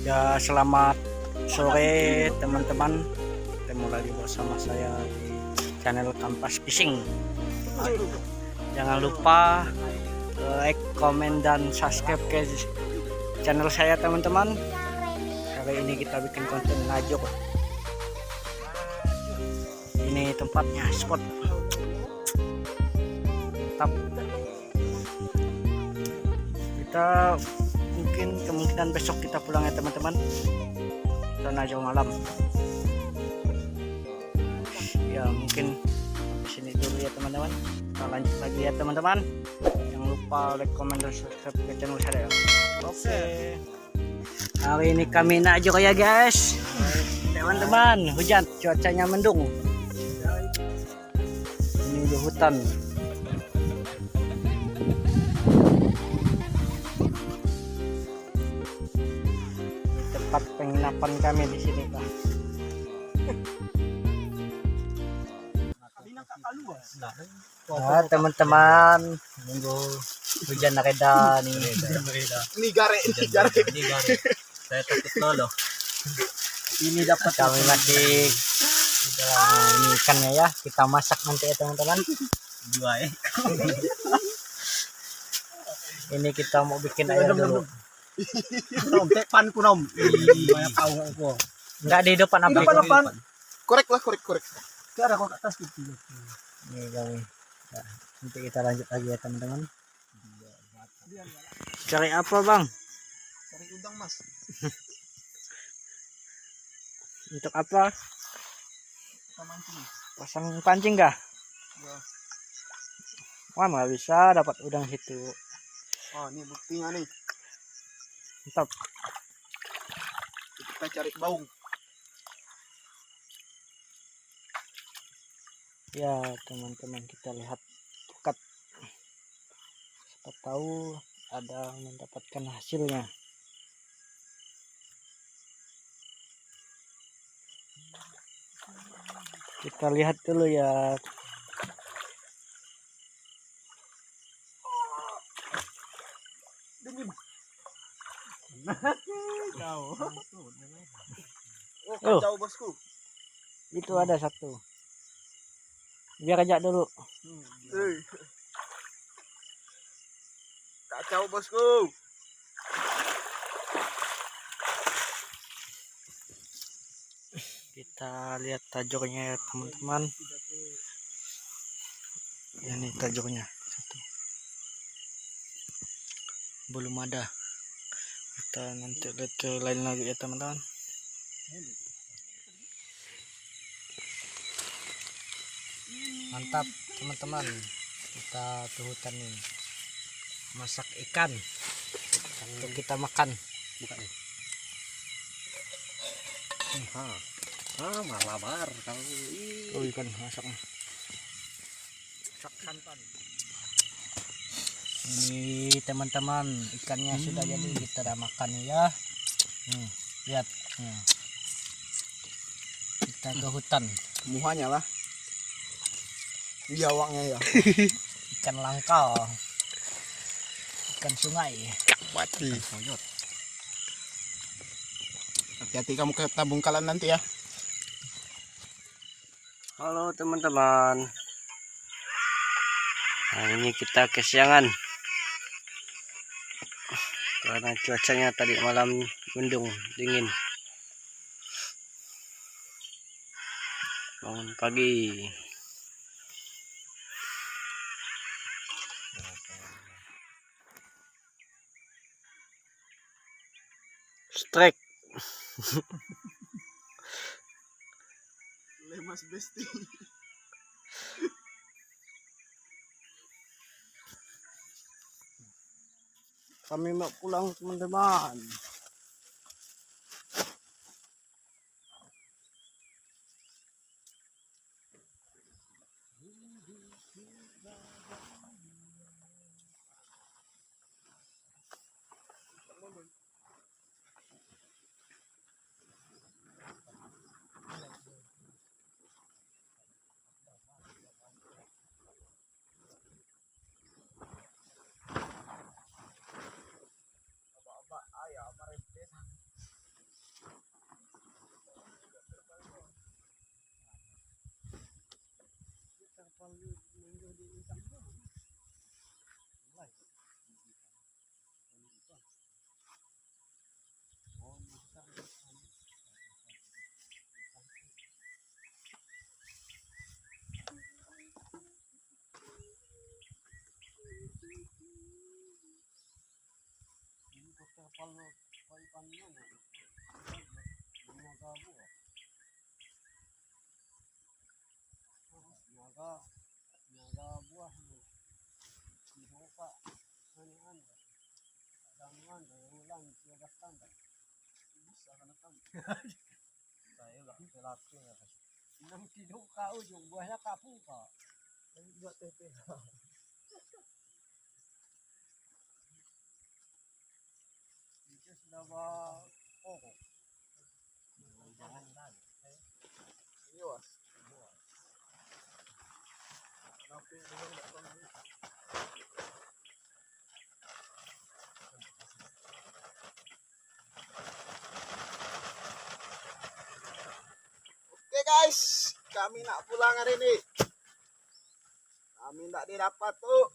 Ya, selamat sore teman-teman. Ketemu lagi bersama saya di channel Kampas Fishing. Jangan lupa like, komen, dan subscribe ke channel saya teman-teman. Hari ini kita bikin konten ngajak. Ini tempatnya spot. Mantap. Kita kemungkinan besok kita pulang ya teman-teman. Kita najau malam. Ya mungkin di sini dulu ya teman-teman. Kita lanjut lagi ya teman-teman. Jangan lupa like, comment, dan subscribe ke channel saya. Oke. Hari ini kami najau ya guys. Teman-teman, hujan, cuacanya mendung. Ini di hutan. Tempat penginapan kami di sini, Pak. Nah, teman-teman, nunggu hujan reda nih. Ini gare. Saya takut lolo. Ini dapat kami masih ini ikannya ya. Kita masak nanti ya teman-teman. Dua Ini kita mau bikin air dulu. Nom tepan ku nom. Banyak tahu aku. Enggak di depan apa? Depan. Korek. Cara kok atas gitu. Ini kami. Nah, nanti kita lanjut lagi ya teman-teman. Cari apa bang? Cari udang mas. Untuk apa? Pemancing. Pasang pancing kah? Ya. Wah nggak bisa dapat udang situ. Oh ini buktinya nih. Mantap. Kita cari baung. Ya teman-teman, kita lihat pukat. Siapa tahu ada mendapatkan hasilnya. Kita lihat dulu ya. Oh kacau bosku. Itu ada satu. Biar aja dulu. Kacau bosku. Kita lihat tajurnya ya teman-teman. Ini tajurnya satu. Belum ada. Kita nanti lihat ke lain lagi ya teman-teman. Mantap teman-teman. Kita ke hutan ini. Masak ikan untuk kita makan. Bukan nih. Malabar kalau Oh ikan masaknya. Masak santan. Ini teman-teman, ikannya sudah jadi, kita udah makan ya. Lihat. Kita ke hutan. Muhanya lah. Biawaknya ya. Ikan langka. Ikan sungai. Mati. Hati-hati kamu ke tabungkalan nanti ya. Halo teman-teman. Nah ini kita kesiangan karena cuacanya tadi malam mendung dingin. Bangun pagi. Strike. Lemas besti. Kami mau pulang teman-teman. Ayam kapal ikannya nih. Naga buah. Naga buah nih. Dibuka ano-ano. Damuan, ulan, siya standar. Bisa kan tam. Saya lah, laki ya. 6 kilo ka ujung, buahnya kapung ka. Ini buat TP. Itu sudah ba koko. Jangan lagi. Ini was. Napi dengan datang. Oke guys, kami nak pulang hari ini. Kami tak didapat tuh.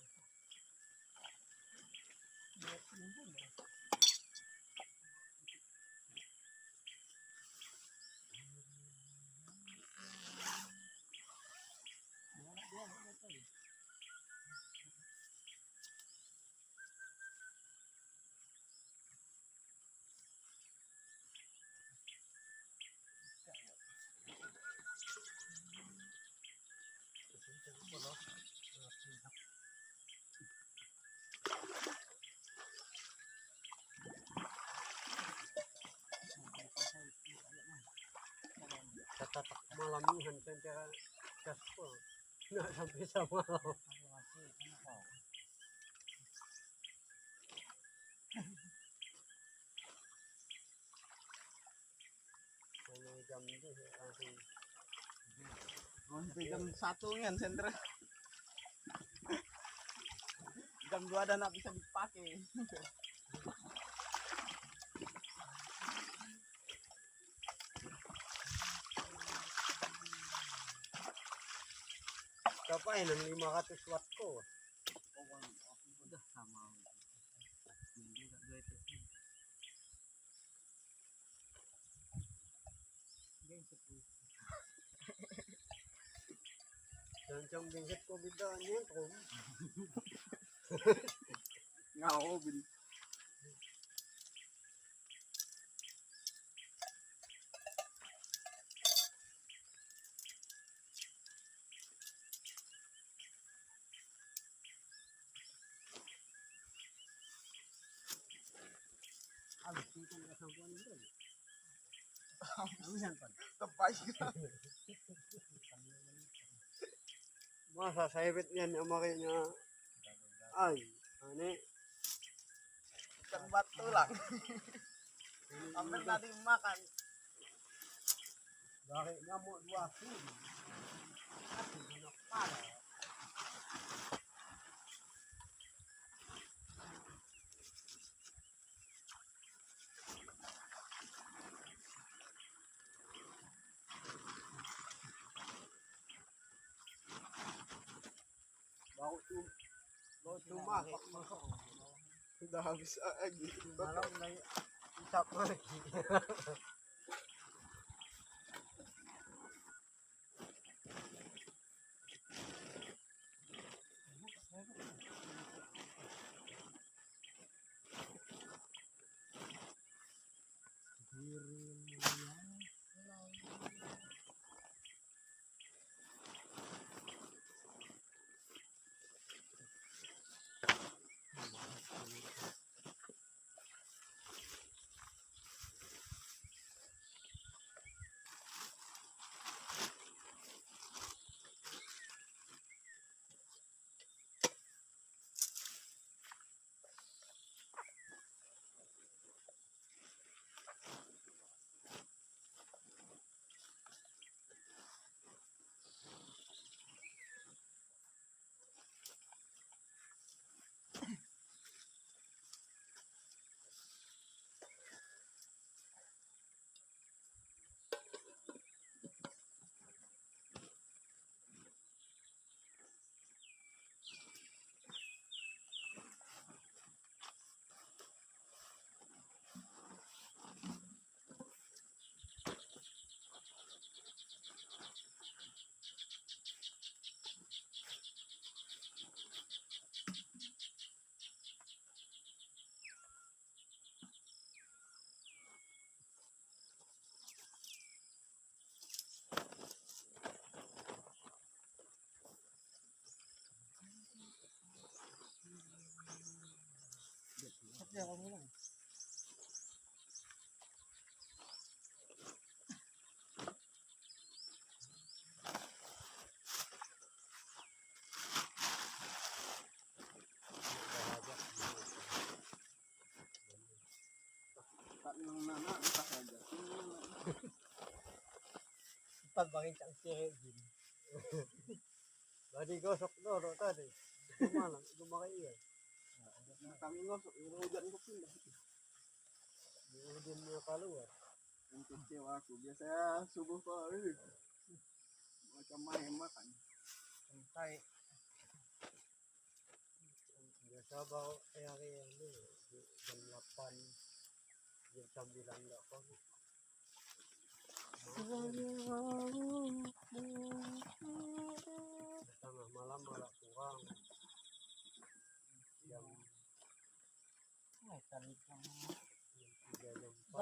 Katatak malamihan sampai gaspol. Nggak sampai sama malam. Jam itu langsung Sampai jam 1 kan sentra. Jam 2 ada nak bisa dipakai. capain ng 500 watt ko. Udah sama. Hindi ka dua ito. Sancang bingkit ko bidaan yan ko. Ngao bin. Habis itu nggak sampuan itu. Habisan pan. Tepai. Masa saibit yan ang makanya. Ay, ano? Ikan batu lang. Hampir tadi makan. Bakit nga mo 2 kilo? Kasi anak para. Bago tumakit. Sudah habis lagi. Malam na isap mo. orang bilang. Tak nang nana entah aja. Cepat bangin cak cewek gini. Tadi gosok dulu tadi. Kemana? Kemana iya? Kami ngosok hujan kok pindah. Kemudian dia keluar. Yang kecewa aku biasanya subuh kali. Macam main makan. Sampai biasa bawa hari ini jam 8 jam 9 enggak kok. Tengah malam malah kurang jam jam 3 jam 4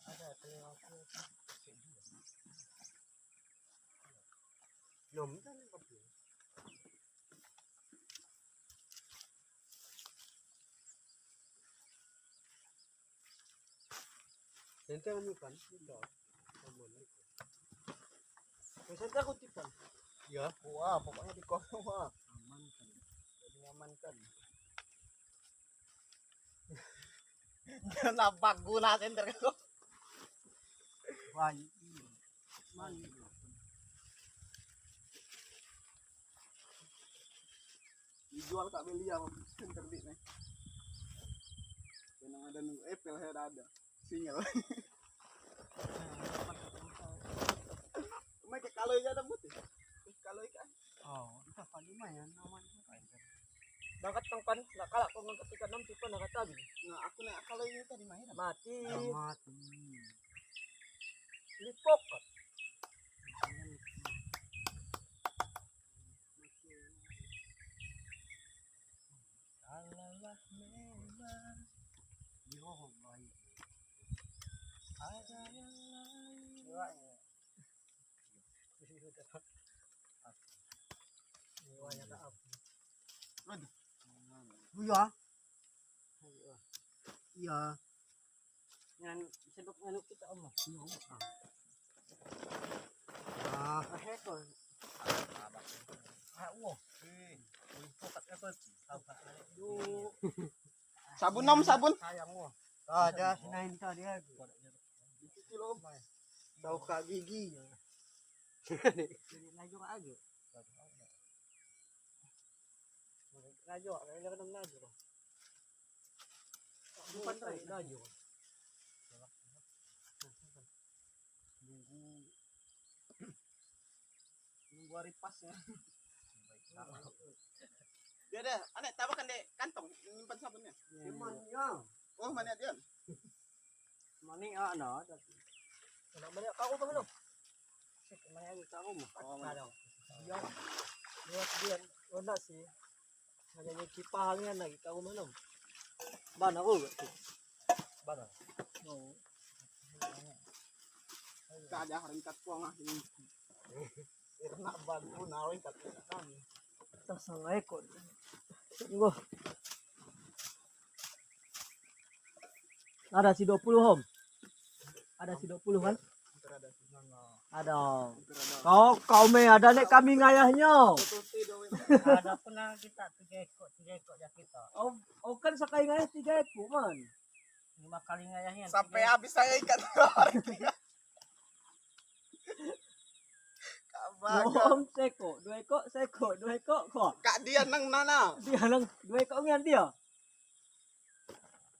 ada tengah aku nom kan kopi nanti kami kan tidak sama nih biasanya aku tipan ya Wah, pokoknya di kosan wah. aman kan Jadi ngamankan. Nampak guna center kau. banyak banyak Dijual Kak Belia center di nih. Yang ada nunggu Apple ada. Single. Mereka kalau aja ada putih. Kalau ikan. oh entah kali main namanya Bakat tang pan, nak kalak kau ngangkat ikan 6 tipe nak kata ni. Nah, aku nak kalau ini tadi main. Mati. mati Lipok. alalah memang di roh baik ada yang lain jiwanya tak apa Aduh. iya iya yang sedok nganu kita om hekon wah Sabun nom sabun. sayang wah ada sinain tadi lagi Kilo. Tahu Kak gigi. jadi laju aja laju ada kadang laju bukan laju Nunggu hari pas ya. Dia ada, anak tahu kan dek kantong nyimpan sabunnya. Emangnya Oh, mana dia? mani ada nak banyak kau tu belum sik mai lagi kau mah Oh, ada dia buat dia onda sih hanya kipahannya lagi kau belum ban aku ban oh Tak ada ringkat puang ah ini. Irna ban pun nawin kat kami. kita sangat ekor tunggu ada si 20 om ada si 20 kan Terada. ada Terada. kau me ada nek kami ngayahnya Tuti doang. ada pernah kita 3 ekor ya kita oh kan sekali ngayah 3 ekor man 5 kali ngayahnya Sampai habis saya ikat. om seko 2 ekor 2 ekor kok Kak dia nang nana. dia nang 2 ekor ngan dia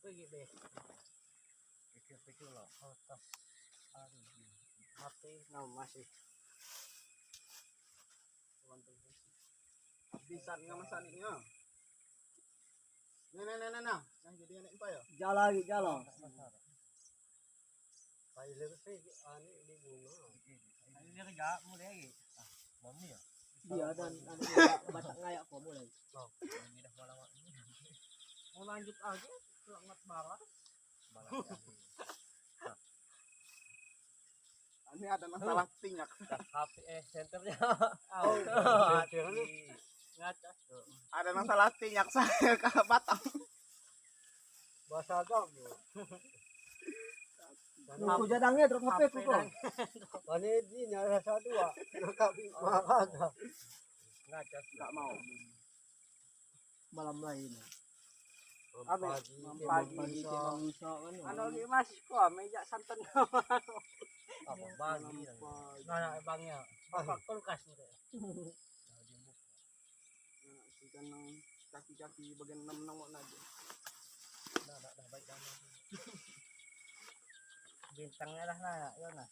pergi deh pikir lah atas hati masih Habisan nggak masaninya. Nah. Nah jadi anak empat ya. jalan Pailer sih ani ini bunga. Ini kerja mulai lagi. Mami ya. Dia dan batak ngayak kok mulai. Oh, ini dah malam ini. Mau lanjut aja selamat barat. Ini ada masalah tinyak. HP senternya. Oh, ngaca. Ada masalah tinyak saya ke Batam. Bahasa agama. Aku jadangnya drop HP ku kok. Pani di nyara dua. Nakabi makaga. Enggak mau. Malam lain. Pagi Pagi ke manusia kan. Ano ni Mas ko, meja santan. apa bagi. Nah, bangnya. Apa kulkas ni. Ikan ng kaki-kaki bagian 6 nang mo na dyan. Dah baik dah. Bintangnya lah na, yun na.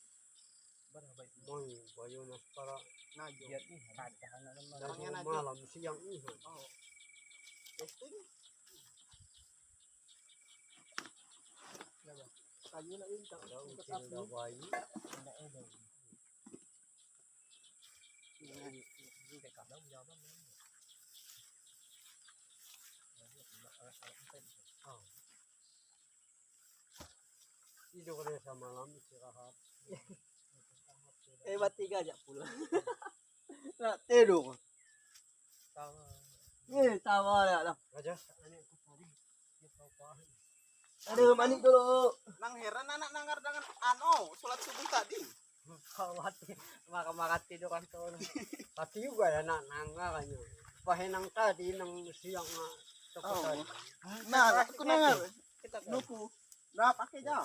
Baik. Boy, bayo na para Najo. biar ni. Kadahan na naman. Dari malam siang ini. Oh. Testing. Kayu na yun. Daw sila daw bayi. Hindi daw. Hindi ka daw yaman. Tidur ko rin sa malam istirahat. Mati ka aja pula. Na tidur ko. Tama. Tawa na lang. Raja, ano ko tadi? Aduh, mandi dulu. Nang heran anak nangar dengan ano sholat subuh tadi. Kawati, makamakati do kan to. Pati juga ya nak nanga kanyo. Pahinang tadi nang siang nga toko Oh. tadi. Nah, aku nangar. Kita Nuku. Nah, pakai aja.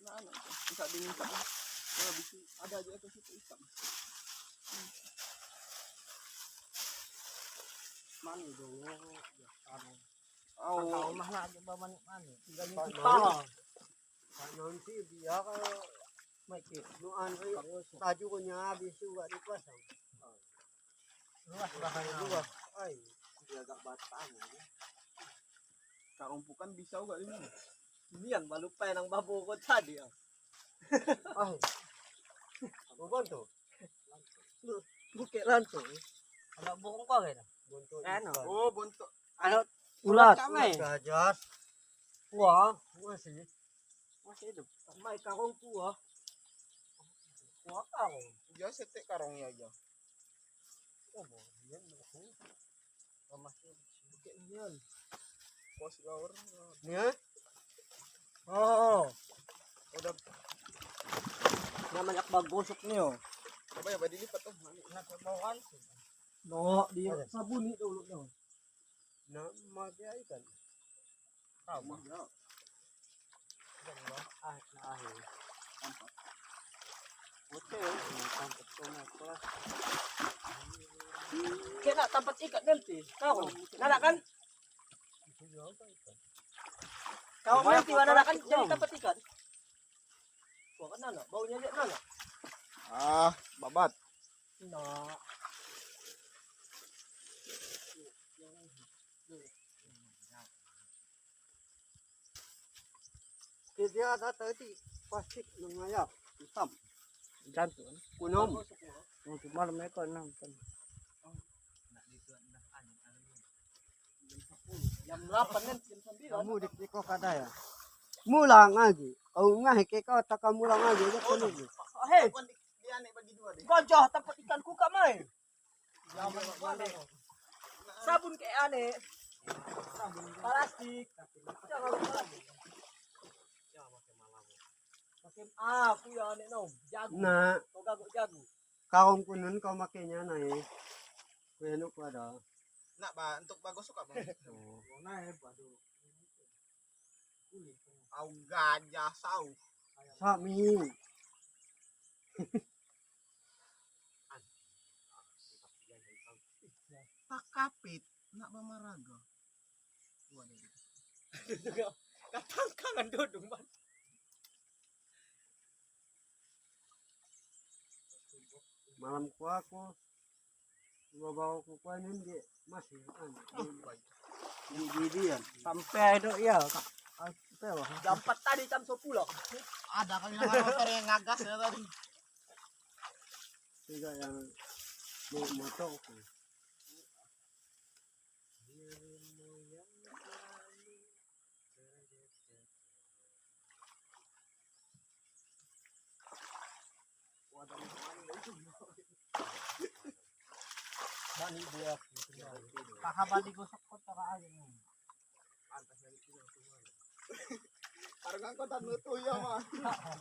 Nah, ano. Bisa diminta. Kalau bisa ada aja ke situ hitam. Mani dulu. Ya sama. Oh, Rumah na aja ba mani. Pak Nong. Pak Nong sih dia kalau Mati. nuan taju ko nya habis juga dipasang. Luas bahan Juga. Ay, dia agak batang. Kaumpukan bisa juga ini. Ini yang balupay ng babo ko tadi. ay. Ako bantu. Bukit ranto. Ano bukong ko gaya. Bantu. Ano? Oh, bontok. Ano? Ulat. Kami. Gajas. Wah, masih. Masih hidup. May kakong kuha. Kuha ka ako. Dia setek karongnya aja. Oh, yan ako. Bukit na yan. Pos gaur. Nya? Oo. Udah Naman akbag gosok niyo. coba ya dilipat tuh. Nasa bawal. No, di sabuni dulu no. Na magya ikan. Sama. Ya. Ah, naahin. Oke. Tampot ko na. Kulas. Kaya na tampat ikat nanti. Kau, nanakan? Kau Lumayan, nanti nanakan potong. jadi tampat ikat. Wah kan nana, baunya lihat nana. Ah, babat. Nah, Dia ada tadi plastik nangayap hitam. Janto. Kunom. Untuk malam ito nonton. jam 8 kan, jam 9. Kamu di ko kada ya. Mulang lagi. Au ngah ke ka taka mulang lagi ya kuno. Hei, Bukan dia nih bagi dua deh. gajah tempat ikan kuka mai. Sabun kayak aneh. Plastik. Jangan lupa. Pakai aku ya aneh no. Jago. Na Kau gagok jago. kaong kunon kau makainya na eh. Kuno ko ada. Nak, Pak, untuk bagus suka, Bang. Oh. Au gajah sau. Sami. Pakapit, nak bamaraga. Katangkangan dudung man. Malam ko ako. Babaw ko ko hindi masih Di dia. Sampai itu ya. Jam 4 tadi jam 10. Ada kali motor yang ngagas ya tadi. Tiga yang motor ko. Bani buat. Kakak bali gosok ko taka aja. Kan kau tak nutu ya mah.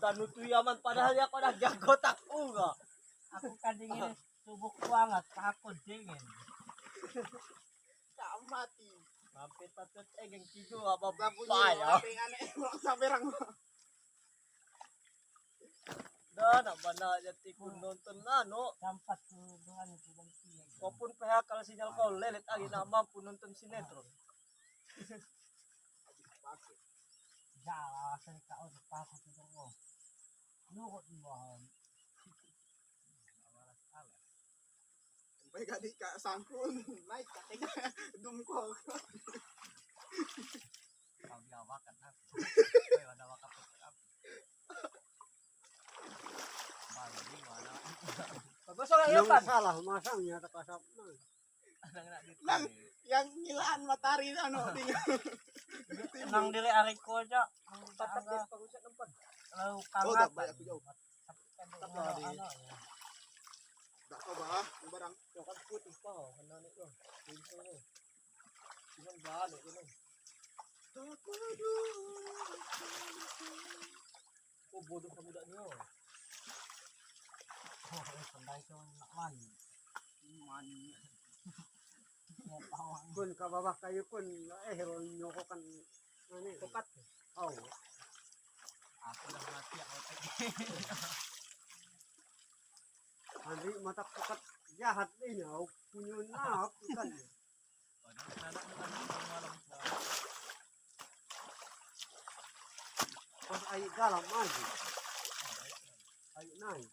Danutu yaman padahal ya kau dah jago tak enggak. Aku kan dingin tubuh banget, takut dingin. Tak mati. Sampai tatut geng tigo apa Tak punya payah. apa yang aneh sampai rang. Dah nak bana jati kun nonton nano. Sampai tuduhan itu dan tiang. Walaupun PH kalau sinyal kau lelet lagi nak mampu nonton sinetron. Jangan saya kau takut itu kok. Nukut mohon. Sampai kali kak sangkun naik katanya dum kau. Kau diawakan aku. Kau ada wakap aku. Bagi mana? Bagus orang ya pan. Salah masangnya tak kasap. Nang yang ngilaan matahari anu tinggal. Nang dili ariko aja. Tatap dia pagusat nempan. Lalu Oh, kangat. tak banyak jauh. Ano. Tak kau bah, barang. Kau kan putih kau, hendak ni kau. Pintu ni. Jangan balik ni. Oh bodoh kamu dak ni. Pandai tu nak mani. Mani. Mau pawang. Kun ka bawah kayu kun hero nyoko kan ini. Kokat. Oh. Aku dah mati aku tak. Andri mata pekat jahat ini au punya nap kan. Pas air dalam maju. Air naik.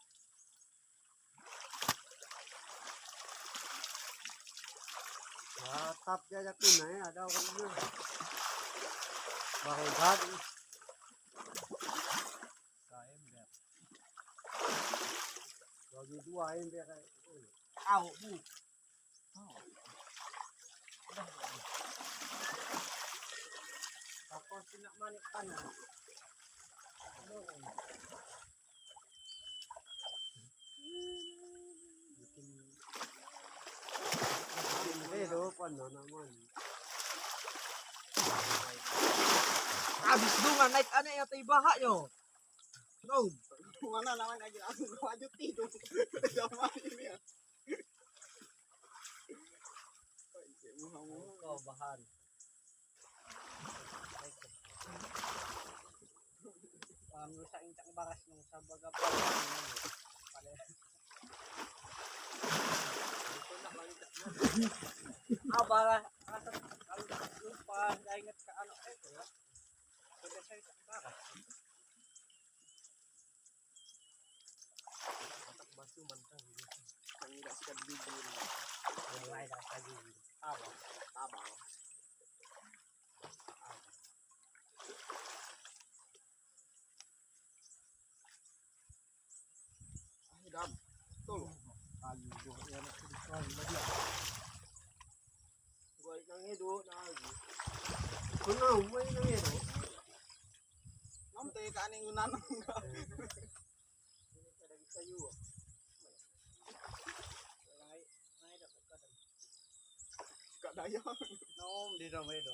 Tap dia yakin naik ada orangnya. Baru tadi. Bagi dua ember kayak. Au bu. Apa sih nak manik tanah? Itu pandang naman. Habis dungan naik aneh yang tiba yo. No. Mana namanya lagi aku maju tidur. Sama ini ya. Kau bahan. Nusa incang baras ng sabaga pa. Abala lupa nggak inget ke anak itu ya. Sudah saya baras. Otak batu mantap gitu. Kami tidak suka bibir. Mulai dari pagi. Apa? Tabang. Dam. Tuh. Aduh, ya nak disuai lagi. Gua nang hidup lagi. Kuna umay na ito. Namte ka aning gunan. Ini ada kayu. Naik dapat kadang. Kak daya. Nom di dalam itu.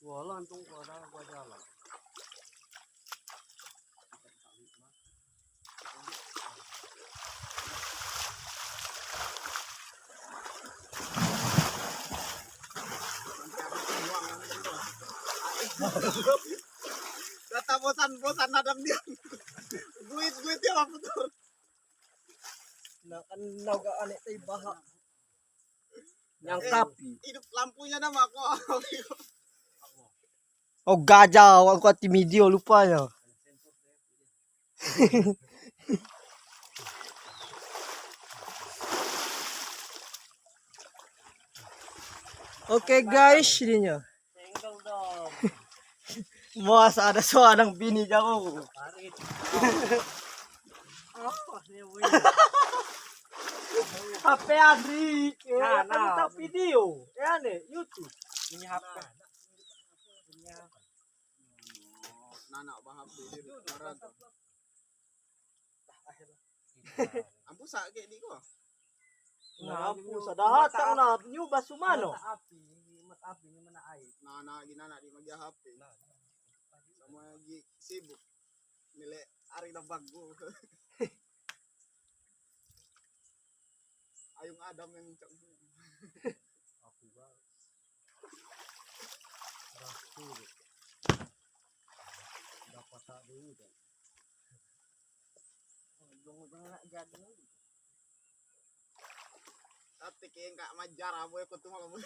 Wala antong para jalan. Data bosan nadam dia. Duit dia apa tuh? Nak naga aneh teh bahak. Yang tapi. Hidup lampunya nama kok. Oh gajah, aku hati video lupa ya. Oke guys, ininya. Single dong. Mas ada seorang bini jauh. Parit. Oh, ini HP Adri. Nah, Kan tak video. Ya nih, YouTube. Ini HP. Punya Nana bahap di darat. Ampu sak kayak di kok. Ngapu sa dahat ang na nyuba sumano. Api, matapi ni mana ay. Na ginana di magyahapin. Sama lagi sibuk. Nile ari na bago. Ayong Adam yang cak. Aku ba. Rasul. Dapat tak dulu dah. Ujung-ujungnya nak jadi. Tapi kayak enggak majar abo ko tuh malam.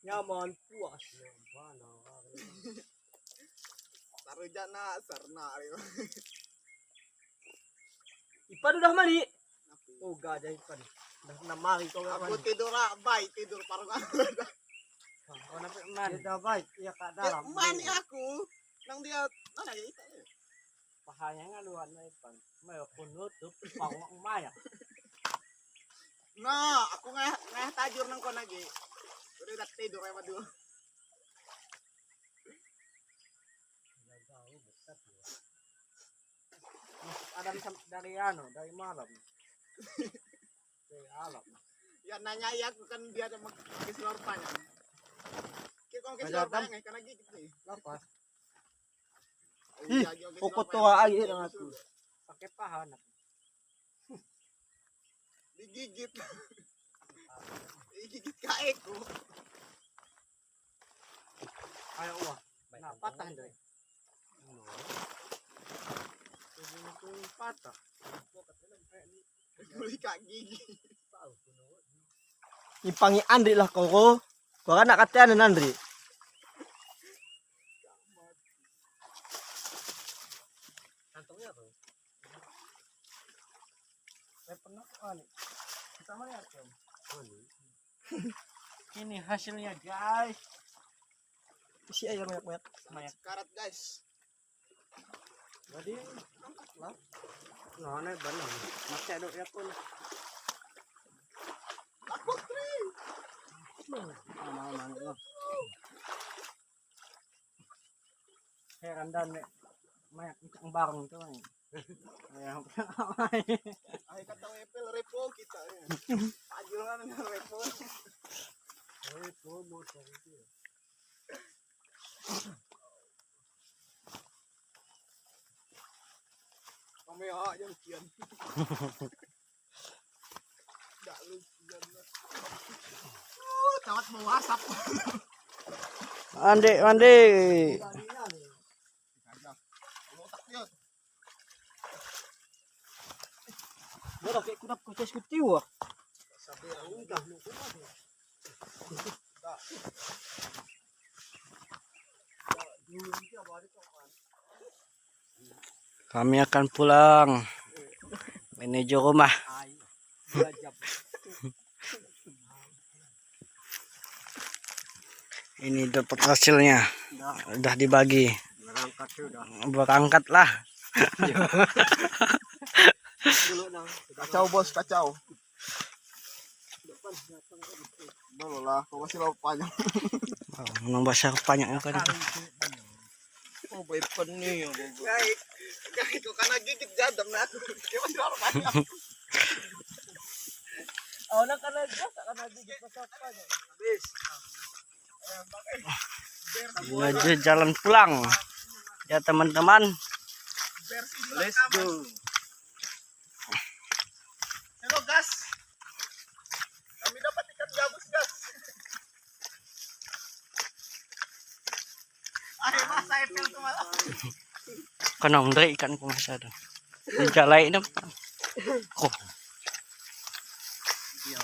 Nyaman puas. Saruja na sarna ari. Ipan udah mani. Oh gajah ipan. Dah namari kau Aku mani. tidur baik tidur paruh. Oh nak man. Dia baik ya kat dalam. Mani aku. Nang dia mana ya itu. Pahanya ngaluan na ipan. May kunutup pawang maya. Nah, aku ngah tajur nang kon lagi. Udah dak tidur ya madu. Ada dari ano, dari malam. Dari alam. Ya nanya ya aku kan dia ada keselor panjang. Kita kong keselor panjang kan lagi gitu. Lapas. Pokok tua lagi dengan aku. Pakai paha nak. Digigit. Digigit kaeku. Ayo wah. Nah patah deh. Itu patah. Beli kak gigi. Ipangi Andri lah kau. Kau kan nak katakan Andri. Kantongnya apa? Saya pernah ani. Kita mana ya, Om? Ini hasilnya, guys. Si ayam banyak. Karat guys. Jadi, lah. Nah, ini benar. Masih ada ya pun. Mana. Heran dan banyak ang barang itu. Ayo, Ay kata wepel repo kita ya. Tajur kan dengan repo. Repo motor itu. Kami ya yang kian. Dak lu kian. Tawat mau asap. Mandi. Dia kayak kunap kucing kutiwa. Sabi udah lu. Kami akan pulang menuju rumah. Ini dapat hasilnya. Udah dibagi. Berangkat lah. Kacau bos, kacau. Dulu lah, kau masih lauk panjang. Nambah banyak kan. Oh, baik penuh. Guys, kau kan gigit jadam lah aku. Dia masih lauk panjang. Oh, nak kena gigit pasal panjang. Habis. Menuju jalan pulang. Ya teman-teman. Let's go. Halo gas. Kami dapat ikan gabus gas. Ayo mas saya pel tuh malah. Kanong dari ikan ko masyado. Jalay na. Ko. Iya,